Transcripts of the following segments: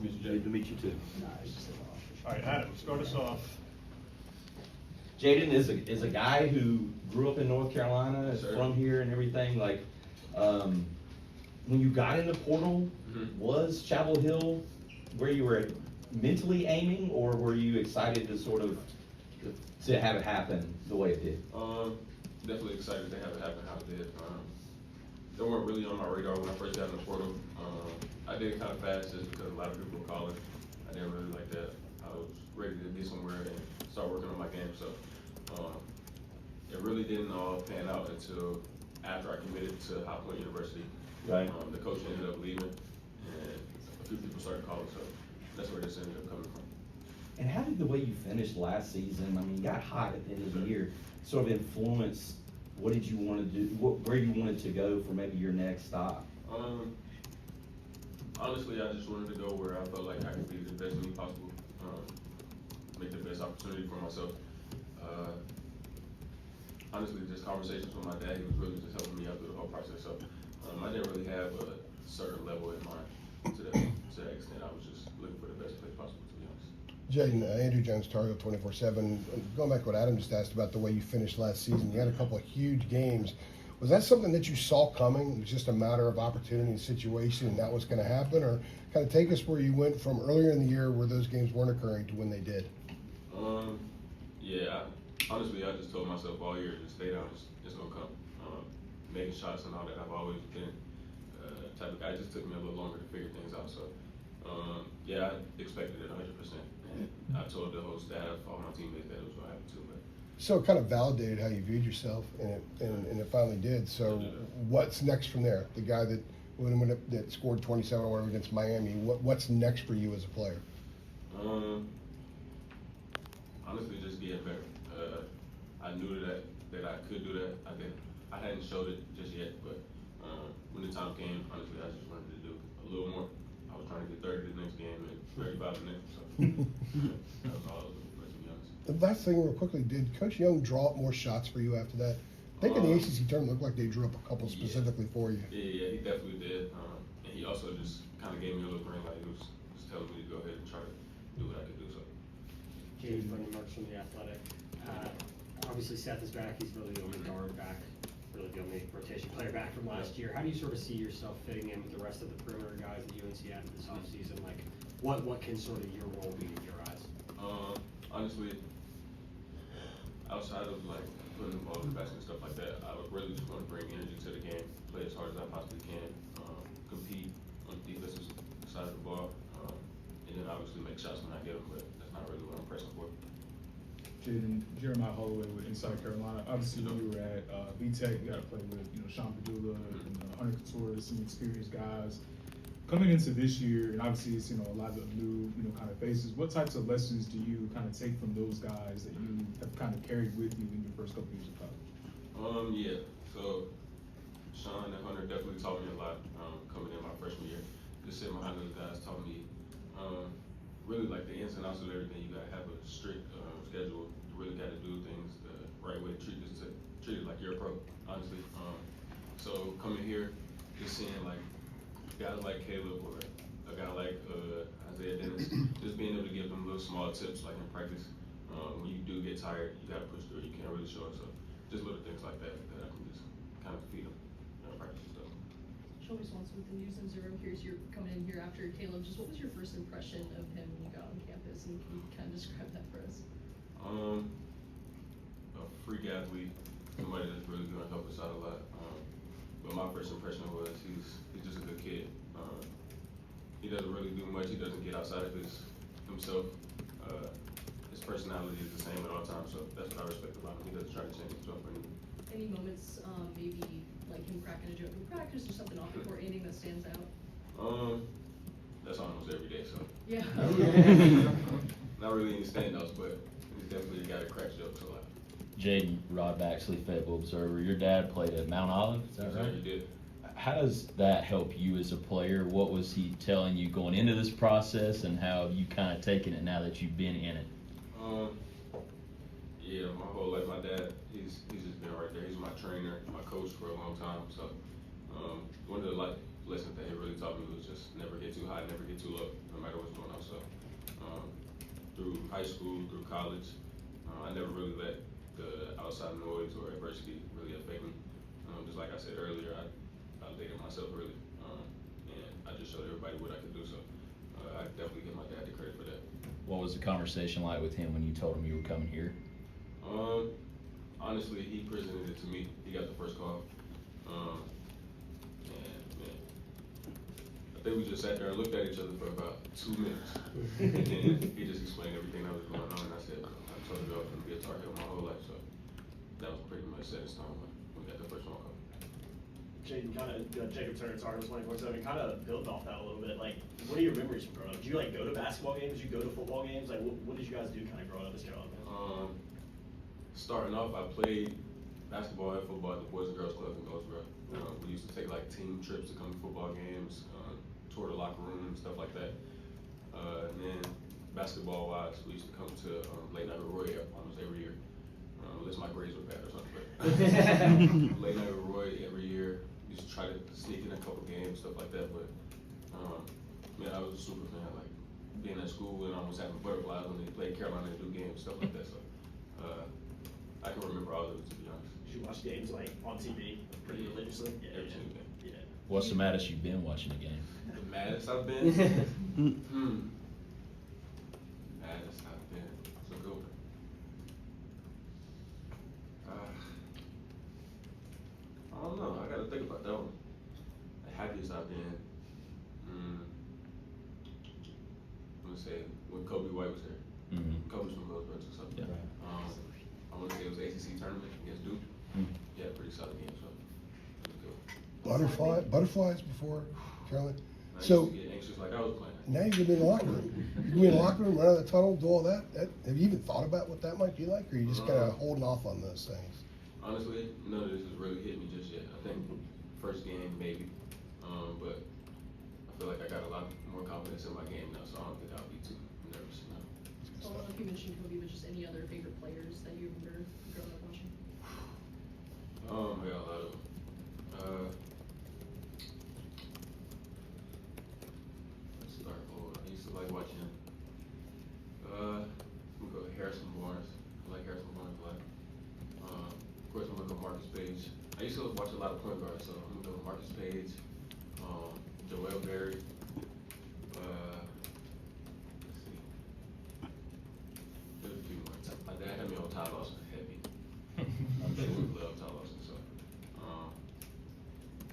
to meet you, Jay. Good to meet you too. All right, Adam, start us off. Jaydon is a guy who grew up in North Carolina, is Sure. from here and everything. Like, when you got in the portal, was Chapel Hill where you were mentally aiming, or were you excited to sort of to have it happen the way it did? Definitely excited to have it happen how it did. They weren't really on my radar when I first got in the portal. I did it kind of fast just because a lot of people were calling. I didn't really like that. I was ready to get somewhere and start working on my game. So it really didn't all pan out until after I committed to High Point University. Right. The coach ended up leaving, and a few people started calling. So that's where this ended up coming from. And how did the way you finished last season, I mean, you got hot at the end of the year, sort of influence what did you want to do, where you wanted to go for maybe your next stop? Honestly, I just wanted to go where I felt like I could be the best me possible, make the best opportunity for myself. Honestly, just conversations with my dad, he was really just helping me out through the whole process. So I didn't really have a certain level in mind to that extent. I was just looking for the best place possible, to be honest. Jaydon, Andrew Jones, Tar Heel 24/7. Going back to what Adam just asked about the way you finished last season, you had a couple of huge games. Was that something that you saw coming? It was just a matter of opportunity and situation, and that was going to happen? Or kind of take us where you went from earlier in the year where those games weren't occurring to when they did? Yeah, honestly, I just told myself all year, just stay down, it's going to come. Making shots and all that, I've always been type of guy. It just took me a little longer to figure things out. So, yeah, I expected it 100%. And I told the whole staff, all my teammates, that it was going to happen too. But So it kind of validated how you viewed yourself, and it finally did. So what's next from there? The guy that that scored 27 or whatever against Miami, what's next for you as a player? Honestly, just getting better. I knew that I could do that. I hadn't showed it just yet, but when the time came, honestly, I just wanted to do a little more. I was trying to get 30 the next game and 35 the next. So that was all I was looking for, to be honest. The last thing, real quickly, did Coach Young draw up more shots for you after that? I think in the ACC tournament, looked like they drew up a couple specifically for you. Yeah, he definitely did. And he also just kind of gave me a little green light. He was just telling me to go ahead and try to do what I could do. So. Jaydon from The Athletic. Obviously, Seth is back. He's really the only guard back, really the only rotation player back from last year. How do you sort of see yourself fitting in with the rest of the perimeter guys that UNC had this offseason? Like, what can sort of your role be in your eyes? Honestly, outside of like putting the ball in the basket and stuff like that, I would really just want to bring energy to the game, play as hard as I possibly can, compete on the defensive side of the ball, and then obviously make shots when I get them. But that's not really what I'm pressing for. Jaydon, Jeremiah Holloway with Inside Carolina. Obviously, when you were at VTech, you got to play with Sean Padula and Hunter Couture, some experienced guys. Coming into this year, and obviously it's a lot of new kind of faces. What types of lessons do you kind of take from those guys that you have kind of carried with you in your first couple years of college? Yeah. So Sean and Hunter definitely taught me a lot coming in my freshman year. Just sitting behind those guys taught me really like the ins and outs of everything. You gotta have a strict schedule. You really gotta do things the right way. Treat it like you're a pro, honestly. So coming here, just seeing like guys like Caleb or a guy like Isaiah Dennis, just being able to give them little small tips like in practice. When you do get tired, you gotta push through. You can't really show it. So just little things like that I can just kind of feed them in practice and stuff. Shelby Swanson with the News and Zero. I'm curious, you're coming in here after Caleb. Just what was your first impression of him when you got on campus, and can you kind of describe that for us? A freak athlete, somebody that's really gonna help us out a lot. But my first impression was he's just a good kid. He doesn't really do much. He doesn't get outside of himself. His personality is the same at all times, so that's what I respect about him. He doesn't try to change himself or anything. Any moments, maybe like him cracking a joke in practice or something off the court, anything that stands out? That's almost every day, so. Yeah. Not really any standouts, but he's definitely a guy that cracks jokes a lot. Jaydon, Rod Baxley, Fayetteville Observer. Your dad played at Mount Olive, is that right? He did. How does that help you as a player? What was he telling you going into this process, and how have you kind of taken it now that you've been in it? Yeah, my whole life, my dad, he's just been right there. He's my trainer, my coach for a long time. So one of the life lessons that he really taught me was just never get too high, never get too low, no matter what's going on. through high school, through college. I never really let the outside noise or adversity really affect me. Just like I said earlier, I validated myself really, and I just showed everybody what I could do. So I definitely give my dad the credit for that. What was the conversation like with him when you told him you were coming here? Honestly, he presented it to me. He got the first call. And man, I think we just sat there and looked at each other for about 2 minutes. And then he just explained everything that was going on. And I said, I told you I was going to be a Tar Heel my whole life. So that was pretty much set in stone when we got the first phone call. Jaydon, kind of, Jacob Turner, Tar Heels 24/7, kind of built off that a little bit. Like, what are your memories from growing up? Did you like go to basketball games? Did you go to football games? Like, what did you guys do kind of growing up as Carolina fans? Starting off, I played basketball and football at the Boys and Girls Club in Goldsboro. We used to take like team trips to come to football games, tour the locker room, stuff like that. And then basketball wise, we used to come to Late Night with Roy almost every year. Unless my grades were bad or something. But Late Night with Roy every year. Used to try to sneak in a couple games, stuff like that. But man, I was a super fan. Like being at school and almost having butterflies when they played Carolina and do games, stuff like that. So I can remember all of it, to be honest. Did you watch games like on TV pretty religiously? Yeah, Every single game. Yeah. What's the maddest you've been watching a game? The maddest I've been? Maddest I've been. It's a good one. I don't know. I gotta think about that one. The happiest I've been. I'm gonna say when Kobe White was here. Mm-hmm. Kobe's from Goldsboro, so. Yeah. I want to say it was ACC tournament against Duke. Yeah, pretty solid game. So it was good. Butterflies before Carolina. I used So to get anxious like I was playing. now you're gonna be in the locker room. You're gonna be in the locker room, run out of the tunnel, do all that. Have you even thought about what that might be like, or are you just kind of holding off on those things? Honestly, none of this has really hit me just yet. I think first game maybe, but I feel like I got a lot more confidence in my game now, so I don't think I'll be too nervous now. So I don't know if you mentioned Kobe, but just any other favorite players that you remember growing up watching? I got a lot of them. Let's start old. I used to like watching. We go Harrison Barnes. I like Harrison Barnes a lot. Of course, I'm gonna go Marcus Page. I used to watch a lot of point guards, so I'm gonna go Marcus Page, Joel Berry. Let's see. There's a few more. My dad had me on Ty Lawson heavy. I'm sure we love Ty Lawson, so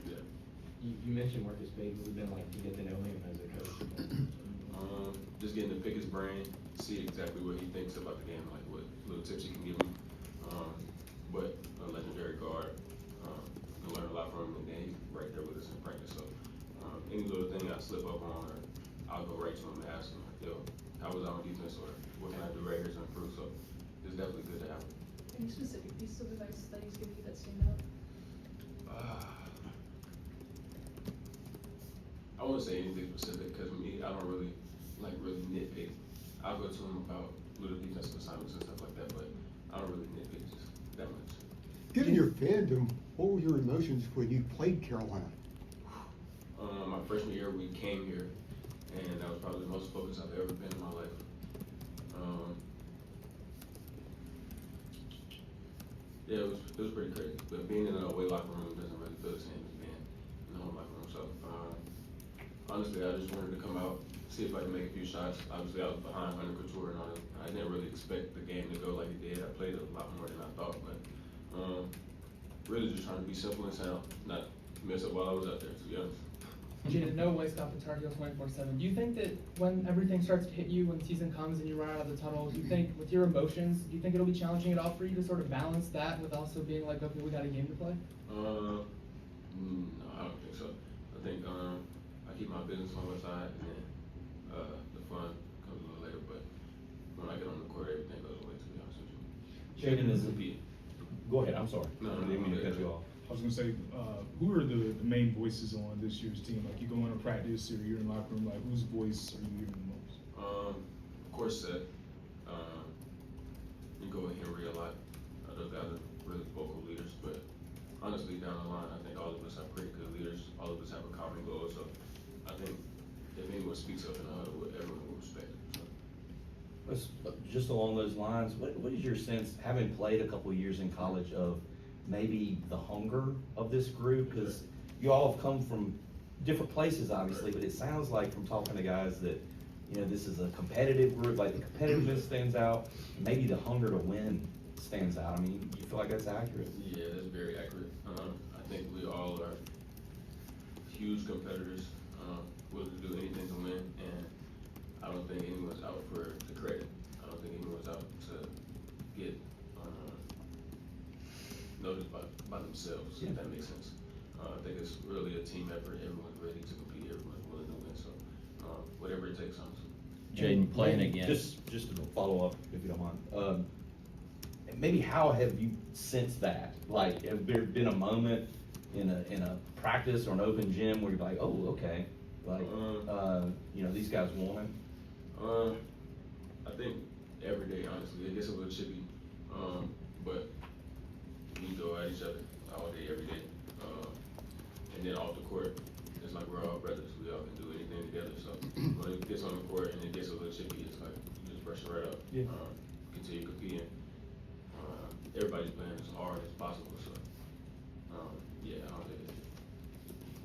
yeah. You mentioned Marcus Page. What's it been like to get to know him as a coach? Just getting to pick his brain, see exactly what he thinks about the game, like what little tips he can give me. But a legendary guard, can learn a lot from him, and then he's right there with us in practice. So any little thing I slip up on, or I'll go right to him and ask him, like, yo, how was I on defense, or what can I do right here to improve? So it's definitely good to have him. Any specific pieces of advice that he's given you that stand out? I wouldn't say anything specific, because me, I don't really nitpick. I'll go to him about little defensive assignments and stuff like that, but I don't really nitpick just that much. Given your fandom, what were your emotions when you played Carolina? My freshman year, we came here, and that was probably the most focused I've ever been in my life. Yeah, it was pretty crazy. But being in an away locker room doesn't really feel the same as being in the home locker room. So honestly, I just wanted to come out, see if I could make a few shots. Obviously, I was behind Hunter Couture and all that. I didn't really expect the game to go like it did. I played a lot more than I thought, but really just trying to be simple and sound, not mess up while I was out there, to be honest. Jaydon, no way stop the Tar Heels 24/7. Do you think that when everything starts to hit you, when season comes and you run out of the tunnel, do you think with your emotions, do you think it'll be challenging at all for you to sort of balance that with also being like, okay, we got a game to play? No, I don't think so. I think I keep my business on one side, and then the fun comes a little later. But when I get on the court, everything goes away, to be honest with you. Jaydon is go ahead, I'm sorry. No, I didn't mean to cut you off. I was gonna say, who are the main voices on this year's team? Like, you go into practice or you're in the locker room, like, whose voice are you hearing the most? Of course, Seth. You go with Henry a lot. Those guys are really vocal leaders, but honestly, down the line, I think all of us are pretty good leaders. All of us have a common goal, so I think if anyone speaks up in the huddle, everyone will respect it. So. Just along those lines, what is your sense, having played a couple of years in college, of maybe the hunger of this group? Because you all have come from different places, obviously, but it sounds like from talking to guys that, you know, this is a competitive group, like the competitiveness stands out, maybe the hunger to win stands out. I mean, you feel like that's accurate? Yeah, that's very accurate. I think we all are huge competitors, willing to do anything to win, and I don't think anyone's out for the credit. I don't think anyone's out to get noticed by themselves, if that makes sense. I think it's really a team effort. Everyone's ready to compete. Everyone's willing to win. So whatever it takes, honestly. Jaydon, playing against. Just to follow up, if you don't mind. Maybe how have you sensed that? Like, have there been a moment in a practice or an open gym where you're like, oh, okay, like, you know, these guys won? I think every day, honestly, it gets a little chippy, but we go at each other all day, every day. And then off the court, it's like we're all brothers. We all can do anything together. So when it gets on the court and it gets a little chippy, it's like you just brush it right up. Yeah. Continue competing. Everybody's playing as hard as possible. So yeah, I don't think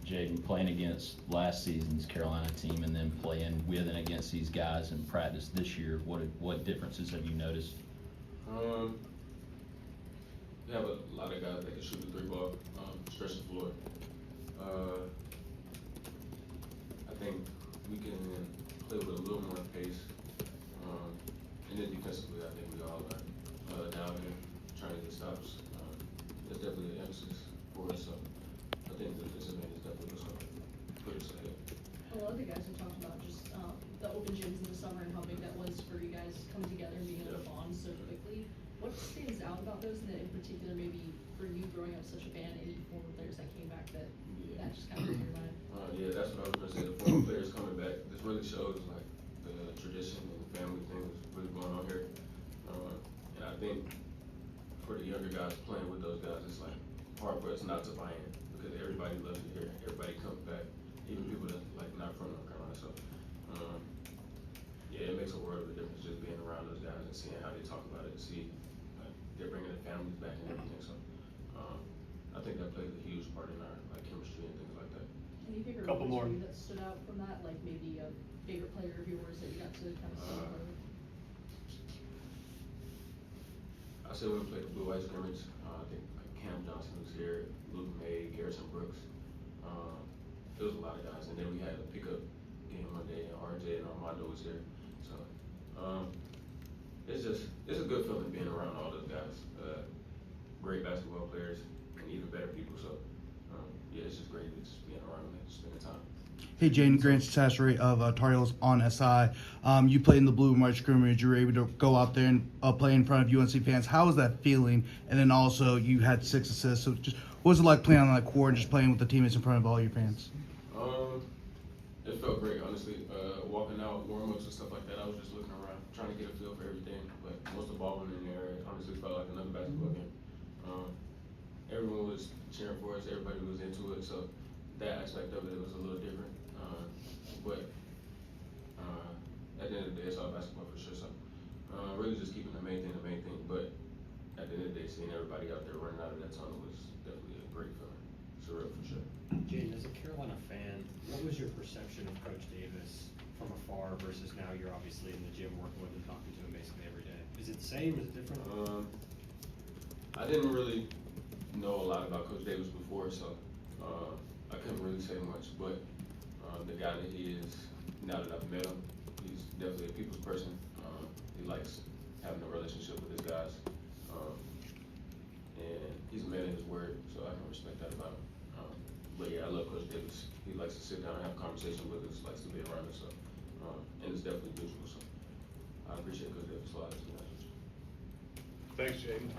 it's Jaydon, playing against last season's Carolina team and then playing with and against these guys in practice this year, what differences have you noticed? We have a lot of guys that can shoot the 3-ball, stretch the floor. I think we can play with a little more pace. And then defensively, I think we all are down here trying to get stops. That's definitely an emphasis for us. So I think the defensive end is definitely what's going to put us ahead. A lot of the guys have talked about just the open gyms in the summer and how big that was for you guys coming together and being able to bond so quickly. What stands out about those, and then in particular maybe for you growing up such a fan, any former players that came back that just kind of blew your mind? Yeah, that's what I was gonna say. The former players coming back, this really shows like the tradition and the family thing that's really going on here. And I think for the younger guys playing with those guys, it's like hard for us not to buy in because everybody loves it here. Everybody comes back, even people that like not from North Carolina. So yeah, it makes a world of a difference just being around those guys and seeing how they talk about it, and see like they're bringing their families back and everything. So I think that plays a huge part in our like chemistry and things like that. Any favorite Couple more. moments for you that stood out from that, like maybe a favorite player of yours that you got to kind of see? I said when we played the Blue White scrimmage, I think like Cam Johnson was here, Luke May, Garrison Brooks. There was a lot of guys, and then we had a pickup game one day, and RJ and Armando was here. So it's a good feeling being around all those guys. Great basketball players and even better people. So yeah, it's just great just being around them and spending time. Hey, Jaydon, Grant Sassery of Tar Heels on SI. You played in the blue and white scrimmage. You were able to go out there and play in front of UNC fans. How was that feeling? And then also you had 6 assists. So just what was it like playing on that court and just playing with the teammates in front of all your fans? It felt great, honestly. Walking out, warm-ups and stuff like that, I was just looking around, trying to get a feel for everything. But once the ball went in there, it honestly felt like another basketball game. Everyone was cheering for us. Everybody was into it. So that aspect of it was a little different. But at the end of the day, it's all basketball for sure. So really just keeping the main thing. But at the end of the day, seeing everybody out there running out of that tunnel was definitely a great feeling. Surreal for sure. Jaydon, as a Carolina fan, what was your perception of Coach Davis from afar versus now you're obviously in the gym working with him, talking to him basically every day? Is it the same? Is it different? I didn't really know a lot about Coach Davis before, so I couldn't really say much. But the guy that he is, now that I've met him, he's definitely a people's person. He likes having a relationship with his guys. And he's a man of his word, so I can respect that about him. But yeah, I love Coach Davis. He likes to sit down and have a conversation with us, likes to be around us, so, and it's definitely mutual, so I appreciate Coach Davis a lot. Thanks, Jaydon.